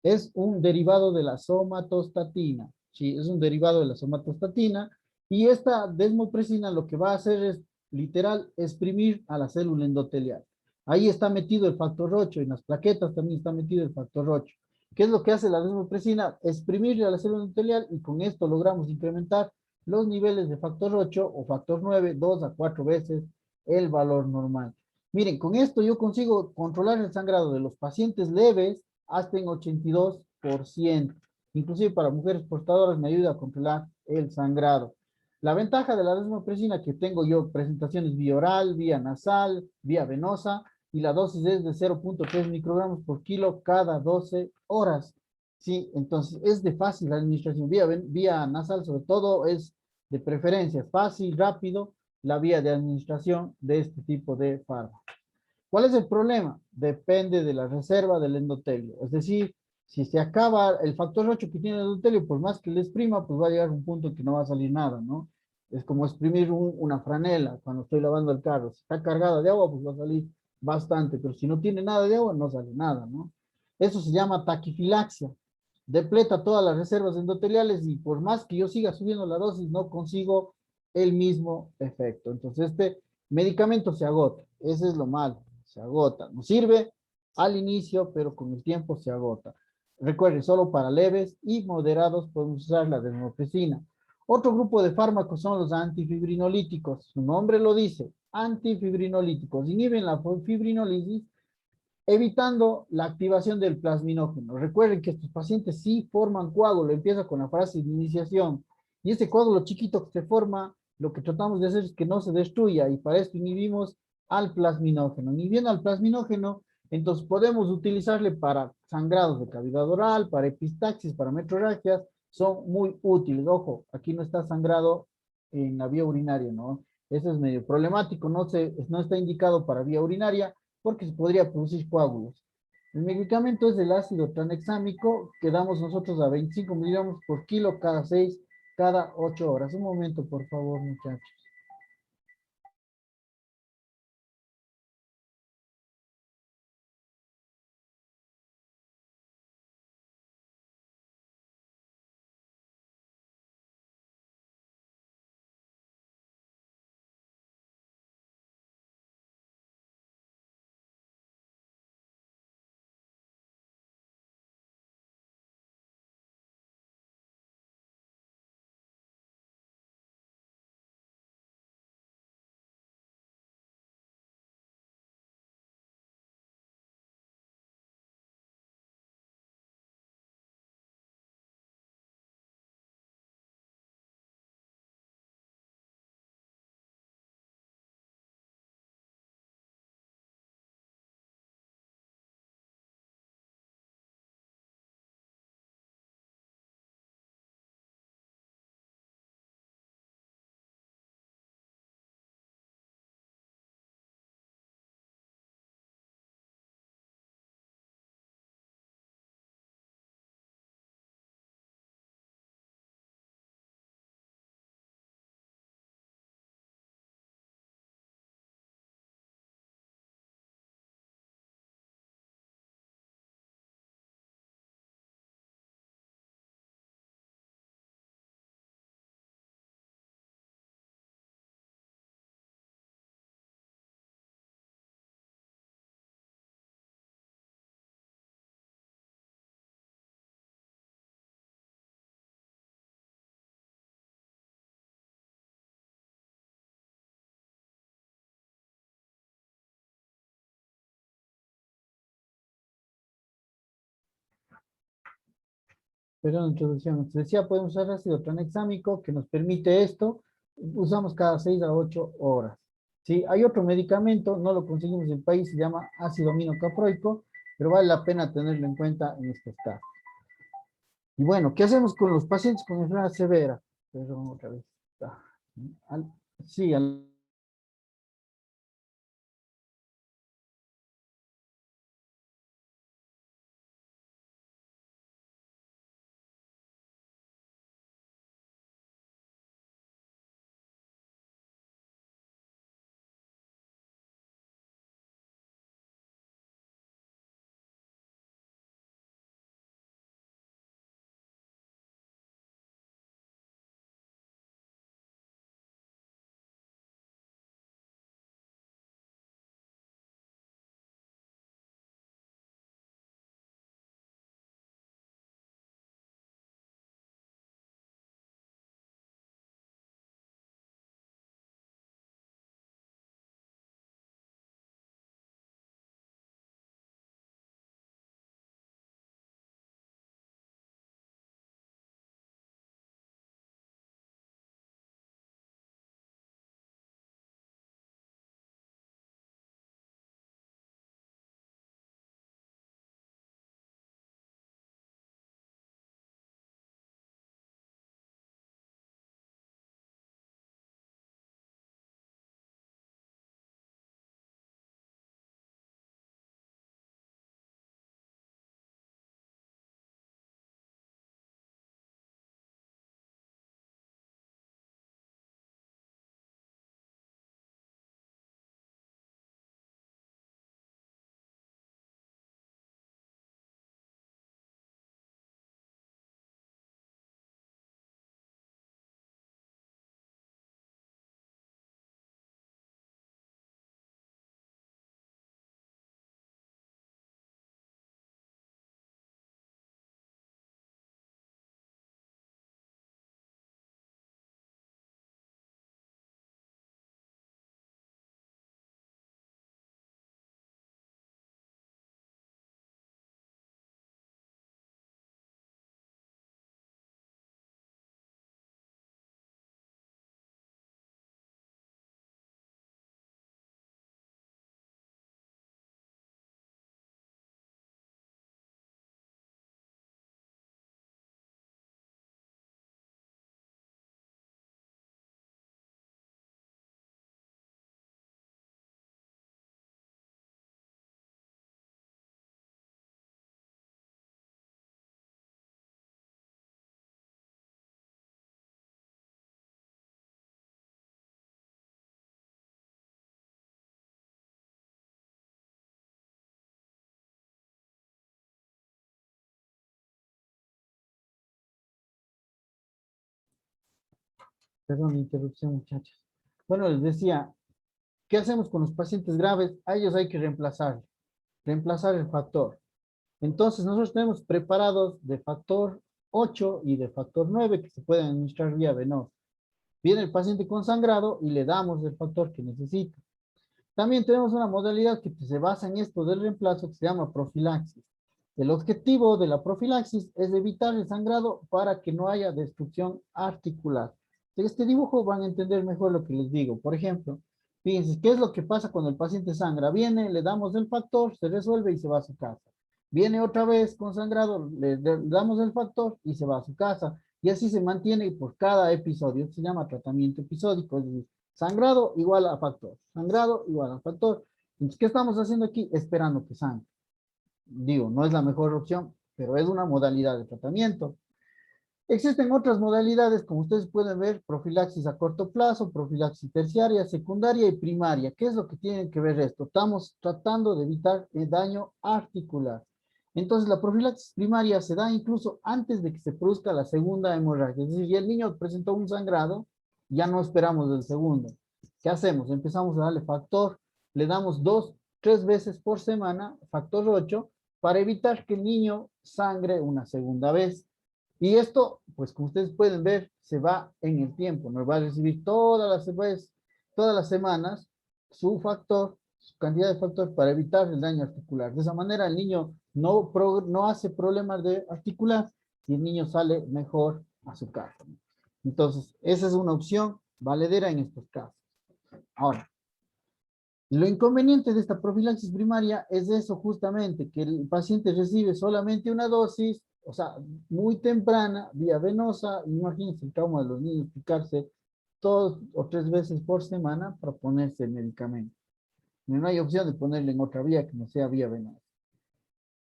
S1: Es un derivado de la somatostatina. Sí, es un derivado de la somatostatina. Y esta desmopresina lo que va a hacer es, literal, exprimir a la célula endotelial. Ahí está metido el factor 8, en las plaquetas también está metido el factor 8. ¿Qué es lo que hace la desmopresina? Exprimirle a la célula endotelial y con esto logramos incrementar los niveles de factor 8 o factor 9, 2 a 4 veces el valor normal. Miren, con esto yo consigo controlar el sangrado de los pacientes leves hasta en 82%. Inclusive para mujeres portadoras me ayuda a controlar el sangrado. La ventaja de la desmopresina que tengo yo, presentaciones vía oral, vía nasal, vía venosa, y la dosis es de 0.3 microgramos por kilo cada 12 horas. Sí, entonces es de fácil administración. Vía nasal sobre todo es de preferencia, fácil, rápido, la vía de administración de este tipo de fármacos. ¿Cuál es el problema? Depende de la reserva del endotelio. Es decir, si se acaba el factor 8 que tiene el endotelio, por más que le exprima, pues va a llegar a un punto en que no va a salir nada, ¿no? Es como exprimir una franela cuando estoy lavando el carro. Si está cargada de agua, pues va a salir bastante, pero si no tiene nada de agua, no sale nada, ¿no? Eso se llama taquifilaxia. Depleta todas las reservas endoteliales y por más que yo siga subiendo la dosis, no consigo el mismo efecto. Entonces, este medicamento se agota. Ese es lo malo. Se agota. Nos sirve al inicio, pero con el tiempo se agota. Recuerden, solo para leves y moderados podemos usar la desmopresina. Otro grupo de fármacos son los antifibrinolíticos. Su nombre lo dice, antifibrinolíticos. Inhiben la fibrinolisis evitando la activación del plasminógeno. Recuerden que estos pacientes sí forman coágulo, empieza con la fase de iniciación, y este coágulo chiquito que se forma, lo que tratamos de hacer es que no se destruya, y para esto inhibimos al plasminógeno. Inhibiendo al plasminógeno, entonces podemos utilizarle para sangrados de cavidad oral, para epistaxis, para metrorragias, son muy útiles. Ojo, aquí no está sangrado en la vía urinaria, ¿no? Eso es medio problemático, no está indicado para vía urinaria, porque se podría producir coágulos. El medicamento es el ácido tranexámico que damos nosotros a 25 miligramos por kilo cada 6, cada 8 horas. Un momento, por favor, muchachos. Perdón, introducción. Nos decía, podemos usar ácido tranexámico que nos permite esto. Usamos cada 6 a 8 horas. ¿Sí? Hay otro medicamento, no lo conseguimos en el país, se llama ácido aminocaproico, pero vale la pena tenerlo en cuenta en estos casos. Y bueno, ¿qué hacemos con los pacientes con enfermedad severa? Perdón, otra vez. Sí, Perdón, interrupción, muchachos. Bueno, les decía, ¿qué hacemos con los pacientes graves? A ellos hay que reemplazar el factor. Entonces, nosotros tenemos preparados de factor 8 y de factor 9 que se pueden administrar vía venosa. Viene el paciente con sangrado y le damos el factor que necesita. También tenemos una modalidad que se basa en esto del reemplazo que se llama profilaxis. El objetivo de la profilaxis es evitar el sangrado para que no haya destrucción articular. En este dibujo van a entender mejor lo que les digo. Por ejemplo, fíjense, ¿qué es lo que pasa cuando el paciente sangra? Viene, le damos el factor, se resuelve y se va a su casa. Viene otra vez con sangrado, le damos el factor y se va a su casa. Y así se mantiene por cada episodio. Se llama tratamiento episódico, es decir, sangrado igual a factor, sangrado igual a factor. Entonces, ¿qué estamos haciendo aquí? Esperando que sangre. Digo, no es la mejor opción, pero es una modalidad de tratamiento. Existen otras modalidades, como ustedes pueden ver, profilaxis a corto plazo, profilaxis terciaria, secundaria y primaria. ¿Qué es lo que tiene que ver esto? Estamos tratando de evitar el daño articular. Entonces, la profilaxis primaria se da incluso antes de que se produzca la segunda hemorragia. Es decir, si el niño presentó un sangrado, ya no esperamos el segundo. ¿Qué hacemos? Empezamos a darle factor, le damos 2, 3 veces por semana, factor 8, para evitar que el niño sangre una segunda vez. Y esto, pues como ustedes pueden ver, se va en el tiempo. Nos va a recibir todas las semanas su factor, su cantidad de factor para evitar el daño articular. De esa manera el niño no hace problemas de articular y el niño sale mejor a su casa. Entonces, esa es una opción valedera en estos casos. Ahora, lo inconveniente de esta profilaxis primaria es eso justamente, que el paciente recibe solamente una dosis, o sea, muy temprana, vía venosa. Imagínense el trauma de los niños, picarse 2 o 3 veces por semana para ponerse el medicamento. No hay opción de ponerle en otra vía que no sea vía venosa.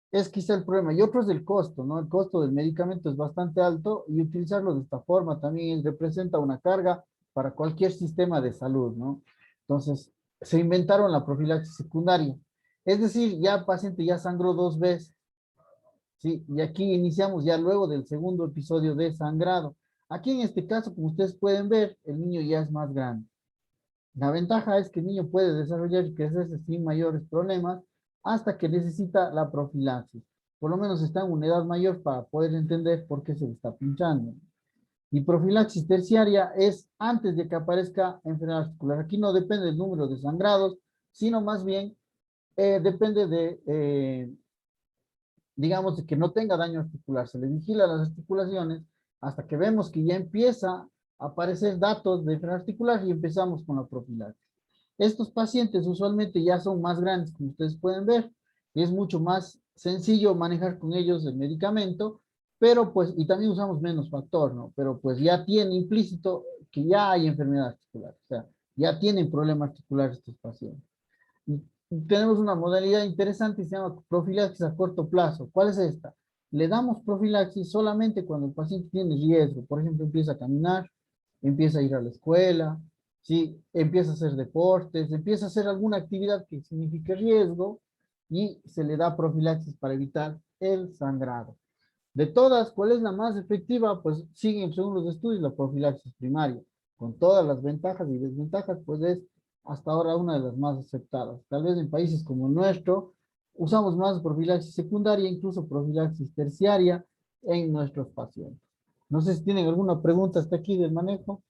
S1: Es quizá el problema. Y otro es el costo, ¿no? El costo del medicamento es bastante alto y utilizarlo de esta forma también representa una carga para cualquier sistema de salud, ¿no? Entonces, se inventaron la profilaxis secundaria. Es decir, ya el paciente ya sangró 2 veces, ¿sí? Y aquí iniciamos ya luego del segundo episodio de sangrado. Aquí en este caso, como ustedes pueden ver, el niño ya es más grande. La ventaja es que el niño puede desarrollar y crecerse sin mayores problemas hasta que necesita la profilaxis. Por lo menos está en una edad mayor para poder entender por qué se le está pinchando. Y profilaxis terciaria es antes de que aparezca enfermedad articular. Aquí no depende del número de sangrados, sino más bien depende de, digamos, de que no tenga daño articular. Se le vigila las articulaciones hasta que vemos que ya empieza a aparecer datos de enfermedad articular y empezamos con la profilaxis. Estos pacientes usualmente ya son más grandes, como ustedes pueden ver, y es mucho más sencillo manejar con ellos el medicamento, pero pues, y también usamos menos factor, ¿no? Pero pues ya tiene implícito que ya hay enfermedad articular, o sea, ya tienen problema articular estos pacientes. Y tenemos una modalidad interesante que se llama profilaxis a corto plazo. ¿Cuál es esta? Le damos profilaxis solamente cuando el paciente tiene riesgo. Por ejemplo, empieza a caminar, empieza a ir a la escuela, ¿sí? Empieza a hacer deportes, empieza a hacer alguna actividad que signifique riesgo y se le da profilaxis para evitar el sangrado. De todas, ¿cuál es la más efectiva? Pues siguen, según los estudios, la profilaxis primaria. Con todas las ventajas y desventajas, pues es hasta ahora una de las más aceptadas. Tal vez en países como el nuestro, usamos más profilaxis secundaria, incluso profilaxis terciaria en nuestros pacientes. No sé si tienen alguna pregunta hasta aquí del manejo.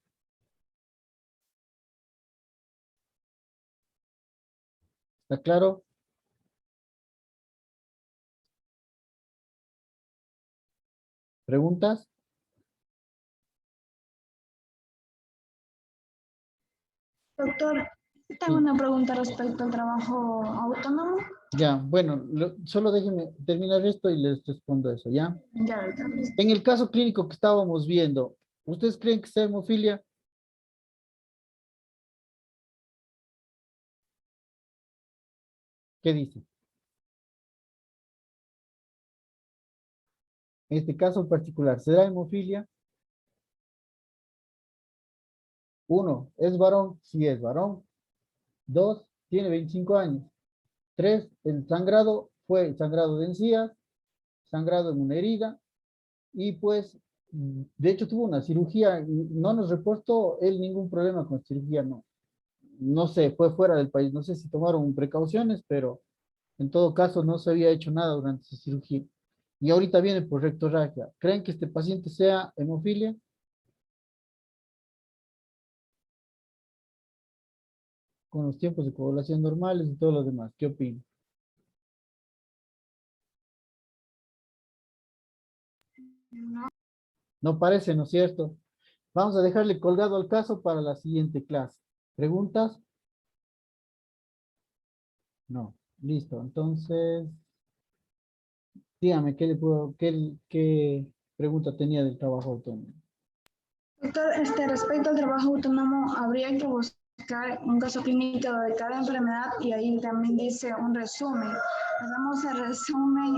S1: ¿Está claro? ¿Preguntas?
S2: Doctor, tengo una pregunta respecto al trabajo autónomo.
S1: Ya, bueno, solo déjenme terminar esto y les respondo eso, ¿ya?
S2: Ya, doctor.
S1: En el caso clínico que estábamos viendo, ¿ustedes creen que sea hemofilia? ¿Qué dice? En este caso en particular, ¿será hemofilia? 1, ¿es varón? Sí es varón. 2, tiene 25 años. 3, el sangrado fue sangrado de encías, sangrado en una herida, y pues De hecho, tuvo una cirugía, no nos reportó él ningún problema con cirugía, no. No sé, fue fuera del país, no sé si tomaron precauciones, pero en todo caso no se había hecho nada durante esa cirugía. Y ahorita viene por rectorragia. ¿Creen que este paciente sea hemofilia? Con los tiempos de coagulación normales y todo lo demás. ¿Qué opinan?
S2: No.
S1: No parece, ¿no es cierto? Vamos a dejarle colgado al caso para la siguiente clase. ¿Preguntas? No. Listo. Entonces, dígame, ¿qué pregunta tenía del trabajo autónomo?
S2: Doctor, respecto al trabajo autónomo, habría que buscar un caso clínico de cada enfermedad y ahí también dice un resumen. Hacemos el resumen